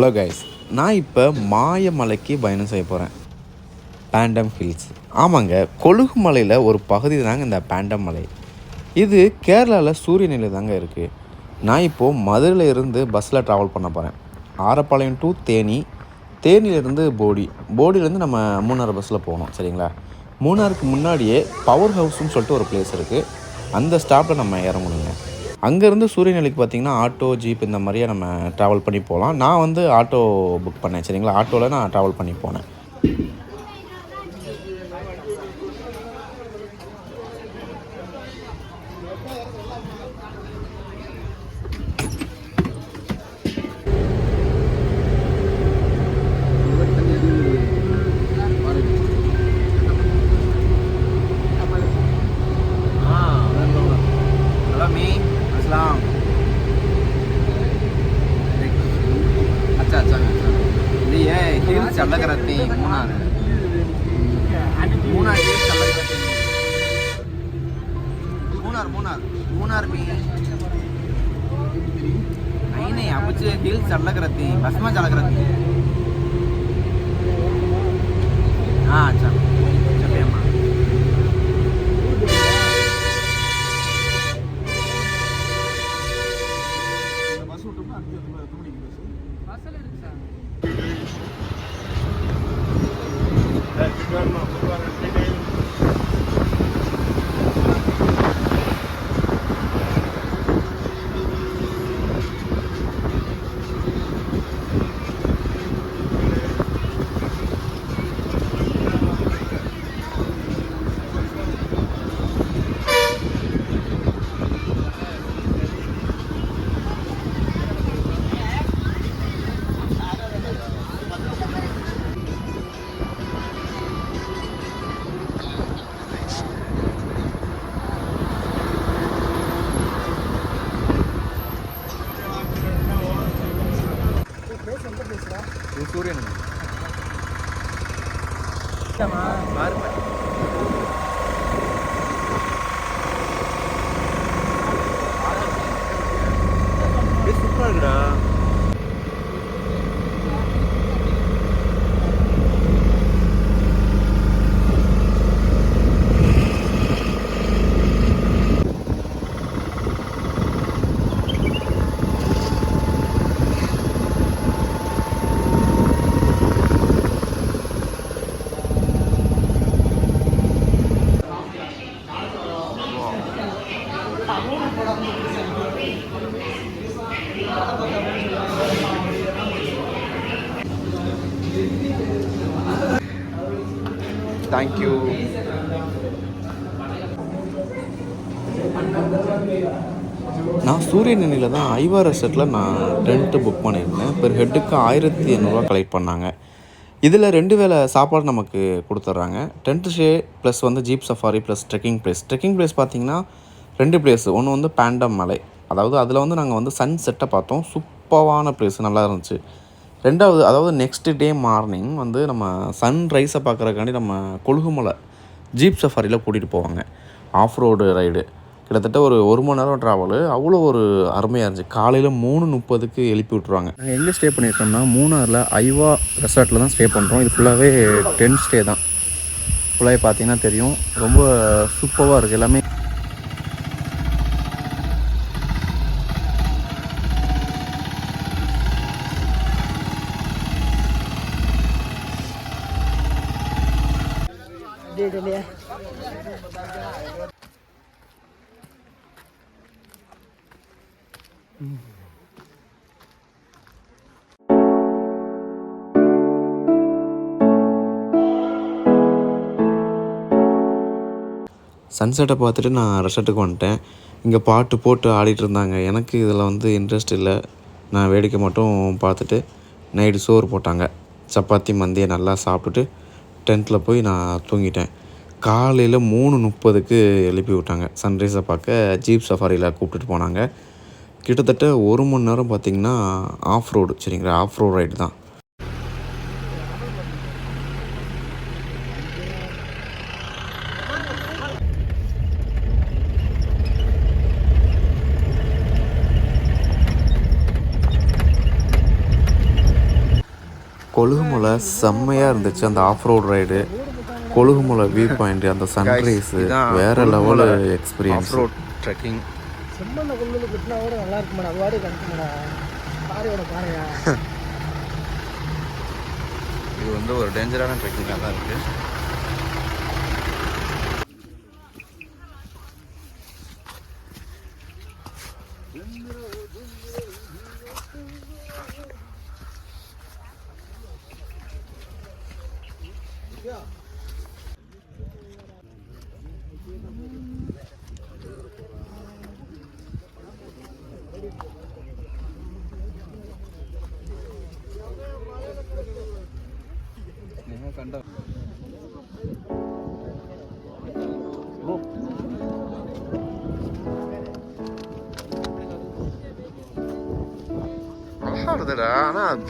Hello guys, நான் இப்போ மாயமலைக்கு பயணம் செய்ய போகிறேன். Phantom hills. ஆமாங்க, கொழுகு மலையில் ஒரு பகுதி தாங்க இந்த பேண்டம் மலை. இது கேரளாவில் சூரியநிலை தாங்க இருக்குது. நான் இப்போது மதுரையில் இருந்து பஸ்ஸில் ட்ராவல் பண்ண போகிறேன். ஆரப்பாளையம் டு தேனி, தேனியிலேருந்து போடியிலேருந்து நம்ம மூணாறு பஸ்ஸில் போகணும். சரிங்களா? மூணாருக்கு முன்னாடியே பவர் ஹவுஸ்னு சொல்லிட்டு ஒரு பிளேஸ் இருக்குது. அந்த ஸ்டாப்பில் நம்ம இறங்கணுங்க. அங்கேருந்து சூரியநிலைக்கு பார்த்திங்கன்னா ஆட்டோ, ஜீப் இந்த மாதிரியே நம்ம ட்ராவல் பண்ணி போகலாம். நான் வந்து ஆட்டோ புக் பண்ணேன். சரிங்களா? ஆட்டோவில் நான் ட்ராவல் பண்ணி போனேன். चलकरती मूनार भी नहीं अब हिल्स चलकरती बस में चलकरती हाँ चल चलिए अम्मा सूर्य सूपर Thank you. நான் சூரியநிலையில் தான் ஐவா ரெசார்ட்டில் நான் டென்ட்டு புக் பண்ணியிருந்தேன். பெர் ஹெட்டுக்கு 1800 கலெக்ட் பண்ணாங்க. இதில் 2 வேளை சாப்பாடு நமக்கு கொடுத்துட்றாங்க. டென்ட் ஸ்டே ப்ளஸ் வந்து jeep safari plus trekking place பார்த்திங்கன்னா 2 பிளேஸ். ஒன்று வந்து பேண்டம் மலை, அதாவது அதில் வந்து நாங்கள் வந்து சன் செட்டை பார்த்தோம். சூப்பரான பிளேஸ், நல்லா இருந்துச்சு. 2வது அதாவது நெக்ஸ்ட் டே மார்னிங் வந்து நம்ம சன்ரைஸை பார்க்குறதுக்காண்டி நம்ம கொழுகுமலை ஜீப் சஃபாரியில் கூட்டிகிட்டு போவாங்க. ஆஃப் ரோடு ரைடு கிட்டத்தட்ட ஒரு மணி நேரம் ட்ராவலு. அவ்வளோ ஒரு அருமையாக இருந்துச்சு. காலையில் 3:30க்கு எழுப்பி விட்ருவாங்க. நாங்கள் எங்கே ஸ்டே பண்ணியிருக்கோம்னா மூணாரில் ஐவா ரெசார்ட்டில் தான் ஸ்டே பண்ணுறோம். இது ஃபுல்லாகவே டென்ட் ஸ்டே தான். ஃபுல்லாகவே பார்த்தீங்கன்னா தெரியும், ரொம்ப சூப்பராக இருக்குது எல்லாமே. சன்செட்டை பார்த்துட்டு நான் ரெசார்ட்டுக்கு வந்துட்டேன். இங்கே பாட்டு போட்டு ஆடிட்டு இருந்தாங்க. எனக்கு இதில் வந்து இன்ட்ரெஸ்ட் இல்லை. நான் வேடிக்கை மட்டும் பார்த்துட்டு நைட்டு சோறு போட்டாங்க. சப்பாத்தி மந்தியை நல்லா சாப்பிட்டுட்டு டென்ட்டில் போய் நான் தூங்கிட்டேன். காலையில் 3:30க்கு எழுப்பி விட்டாங்க. சன்ரைஸை பார்க்க ஜீப் சஃபாரியில் கூப்பிட்டுட்டு போனாங்க. கிட்டத்தட்ட 1 மணி நேரம் பார்த்திங்கன்னா ஆஃப் ரோடு. சரிங்களா? ஆஃப் ரோடு ரைடு தான். கொழுகுமலை செம்மையாக இருந்துச்சு அந்த off road ride. Kolukkumalai view point, அந்த சன்ரைஸு வேறு லெவலு எக்ஸ்பீரியன்ஸ். ரோட் ட்ரெக்கிங் இது வந்து ஒரு டேஞ்சரான ட்ரெக்கிங்காக தான் இருக்குது. அழகா இருந்தடா. ஆனால்